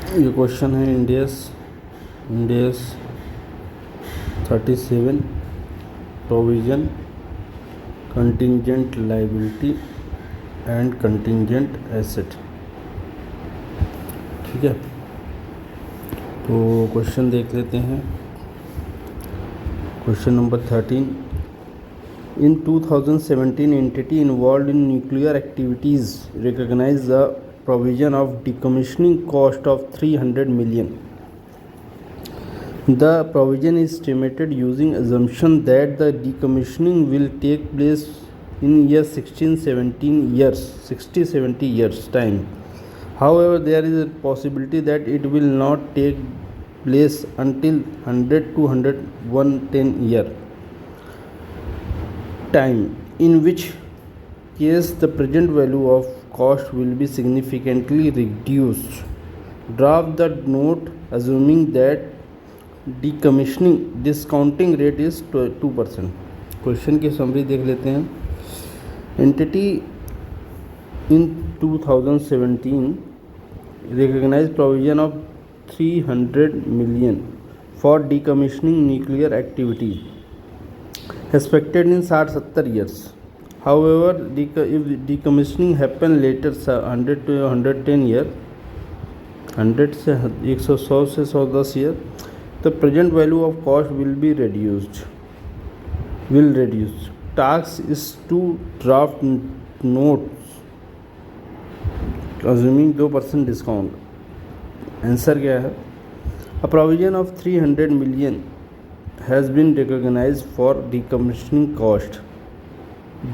ये क्वेश्चन है इंडेस 37 provision contingent liability and contingent asset. ठीक है, तो क्वेश्चन देख लेते हैं। Question number 13, in 2017 entity involved in nuclear activities recognized the provision of decommissioning cost of 300 million. The provision is estimated using assumption that the decommissioning will take place in year 60-70 years time. However, there is a possibility that it will not take place until 100 to 110 year time, in which case the present value of cost will be significantly reduced. Draft the note assuming that decommissioning discounting rate is 2%. Question की summary देख लेते हैं। Entity in 2017 recognized provision of 300 million for decommissioning nuclear activity expected in 60-70 years. However, if decommissioning happen later 100 to 110 year, 100 से 100 से 110 year, the present value of cost will reduce. Task is to draft notes assuming 2% discount. Answer क्या है? A provision of 300 million has been recognized for decommissioning cost.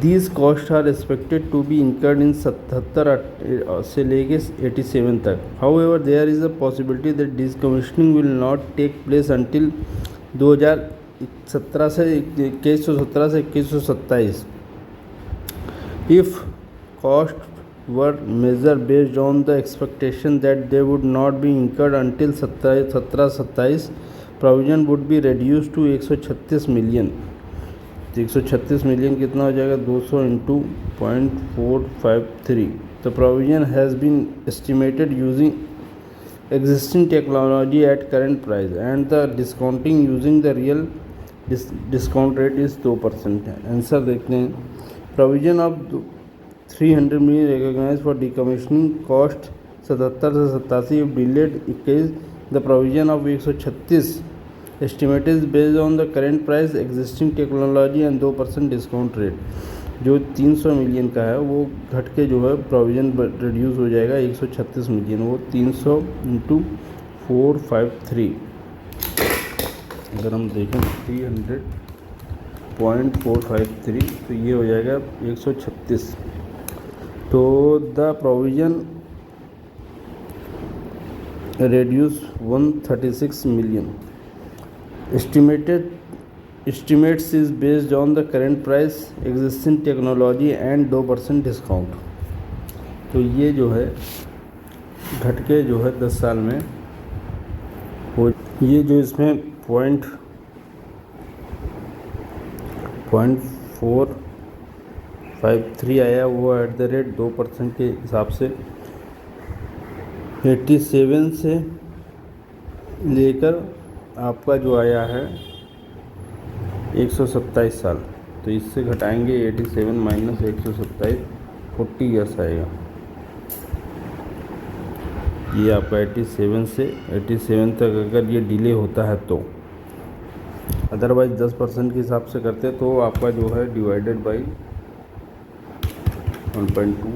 These costs are expected to be incurred in 77 से लेके 87 तक. However, there is a possibility that decommissioning will not take place until 2017 से 2127. If costs were measured based on the expectation that they would not be incurred until 17-27, provision would be reduced to 136 million. 136 million कितना हो जाएगा? 200 into 0.453. The provision has been estimated using existing technology at current price and the discounting using the real discount rate is 2%. Answer देखते हैं। Provision of 300 million recognized for decommissioning cost 77 से 87. if delayed 21. The provision of 136 estimate is based on the current price, existing technology and 2% discount rate. जो 300 million का है वो घट के जो है प्रोविज़न रिड्यूस हो जाएगा 136 मिलियन, वो 300 इंटू 453। अगर हम देखें 300.453 तो ये हो जाएगा 136। तो the provision reduce 136 million. Estimates is based on the current price, existing technology and 2% discount. तो ये जो है घट के जो है 10 साल में हो, ये जो इसमें 0.453 आया वो एट द रेट 2% के हिसाब से 87 से लेकर आपका जो आया है 127 साल। तो इससे घटाएंगे 87 माइनस 127, 40 ईयर्स आएगा। ये आपका 87 से 87 तक अगर ये डिले होता है तो, अदरवाइज 10% के हिसाब से करते तो आपका जो है डिवाइडेड बाई 1.2,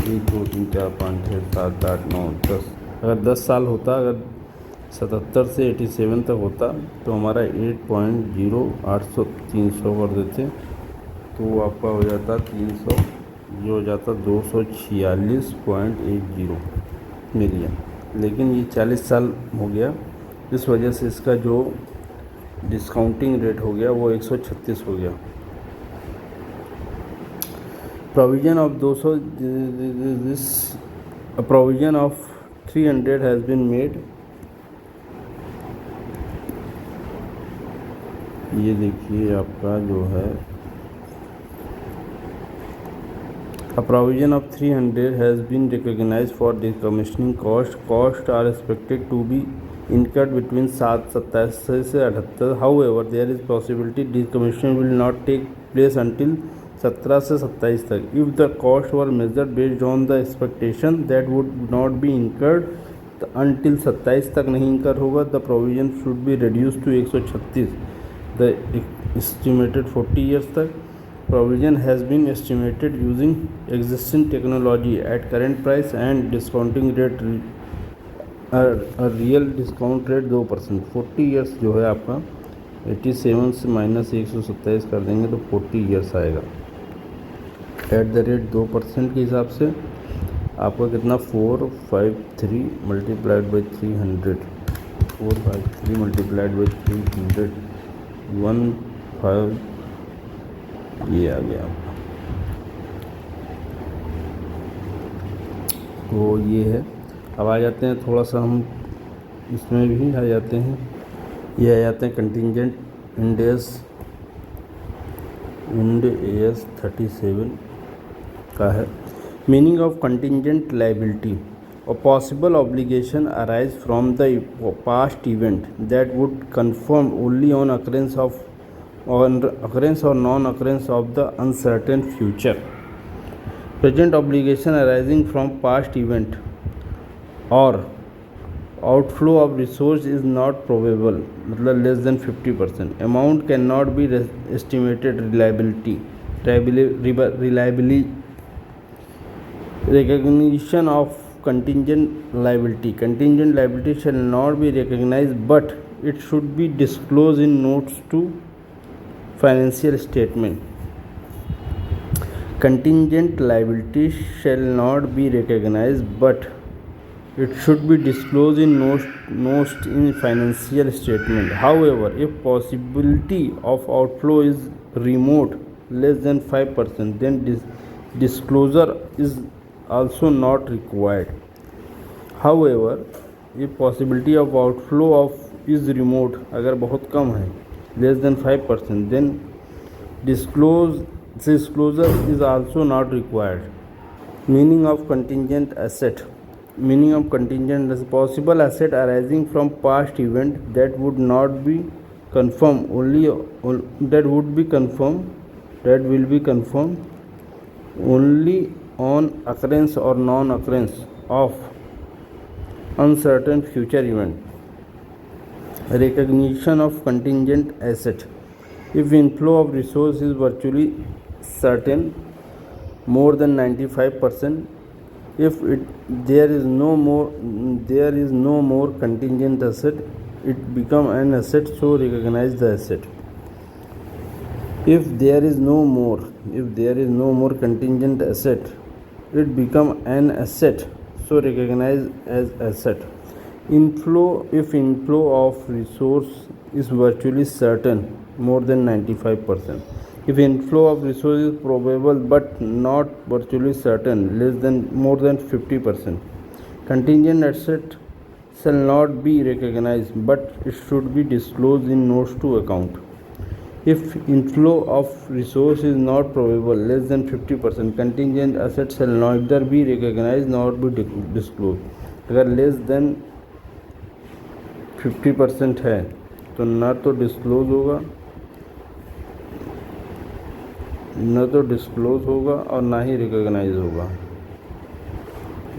1 2 3 4 5 6 7 8 9 10, अगर 10 साल होता, अगर 77 से 87 तक होता तो हमारा 8.0800 300 कर देते तो आपका हो जाता 300, ये हो जाता 246.80 मिलियन। लेकिन ये 40 साल हो गया, इस वजह से इसका जो डिस्काउंटिंग रेट हो गया वो 136 हो गया। Provision of 200 this provision of 300 has been made. ये देखिए आपका जो है A provision of 300 has been recognized for decommissioning cost. Costs are expected to be incurred between 27 से 78. However, there is possibility decommissioning will not take place until 17 से 27 तक. If the costs were measured based on the expectation that would not be incurred until 27 तक नहीं incur होगा, the provision should be reduced to 136. The estimated 40 years तक. Provision has been estimated using existing technology at current price and discounting rate a real discount rate 2%. 40 years जो है आपका 87 से minus 127 कर देंगे तो 40 years आएगा. एट द रेट 2% के हिसाब से आपका कितना 453 मल्टीप्लाइड बाई 300 453 मल्टीप्लाइड बाई 300 15 ये आ गया आपका. तो ये है. अब आ जाते हैं थोड़ा सा हम इसमें भी आ जाते हैं. ये आ जाते हैं कंटिंजेंट इंड AS 37 का है. Meaning of contingent liability. A possible obligation arise from the past event that would confirm only on occurrence or non-occurrence of the uncertain future. Present obligation arising from past event or outflow of resource is not probable, मतलब less than 50%. Amount cannot be estimated reliably. Recognition of contingent liability. Contingent liability shall not be recognized, but it should be disclosed in notes to financial statement. Contingent liability shall not be recognized, but it should be disclosed in notes in financial statement. However, if possibility of outflow is remote, less than 5%, then disclosure is also not required. However, if possibility of outflow is remote, अगर बहुत कम है less than 5%, then disclosure is also not required. Meaning of contingent asset. Meaning of contingent as possible asset arising from past event that would not be confirmed that will be confirmed only on occurrence or non-occurrence of uncertain future event. Recognition of contingent asset. If inflow of resource is virtually certain, more than 95%, if there is no more contingent asset, it become an asset, so recognize the asset. If there is no more contingent asset, it become an asset, so recognize as asset. If inflow of resource is virtually certain, more than 95%. If inflow of resource is probable but not virtually certain, more than 50%. Contingent asset shall not be recognized, but it should be disclosed in notes to account. If inflow of resource is not probable, less than 50%, contingent asset shall neither be recognized nor be disclosed. अगर less than 50% है तो ना तो disclose होगा और ना ही recognise होगा,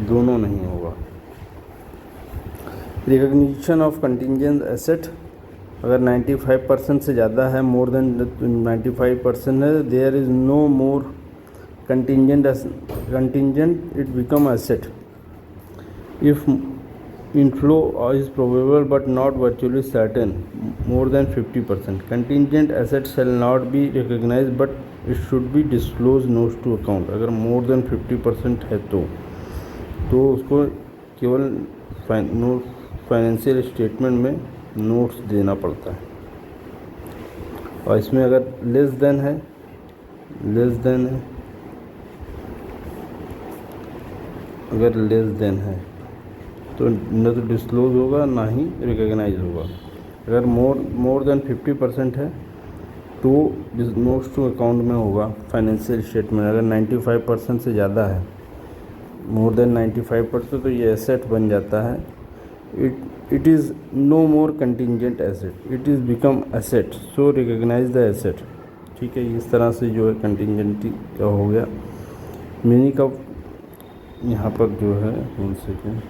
दोनों नहीं होगा. Recognition of contingent asset. अगर 95% से ज़्यादा है, मोर देन 95% है, there is no more contingent, it become asset. If inflow is probable but not virtually certain, more than 50%, contingent asset shall not be recognized but it should be disclosed notes to account. अगर more than 50% है तो उसको केवल financial statement में notes देना पड़ता है. और इसमें अगर लेस देन है अगर लेस देन है तो न तो डिस्क्लोज होगा ना ही रिकॉग्नाइज होगा. अगर मोर देन 50% है तो नोट्स टू अकाउंट में होगा फाइनेंशियल स्टेटमेंट। अगर 95% से ज़्यादा है, मोर देन 95%, तो ये एसेट बन जाता है। It is no more contingent asset, it is become asset, so recognise the asset. ठीक है, इस तरह से जो है कंटिंजेंटी का हो गया। मीनिंग ऑफ यहाँ पर जो है 1 सेकेंड,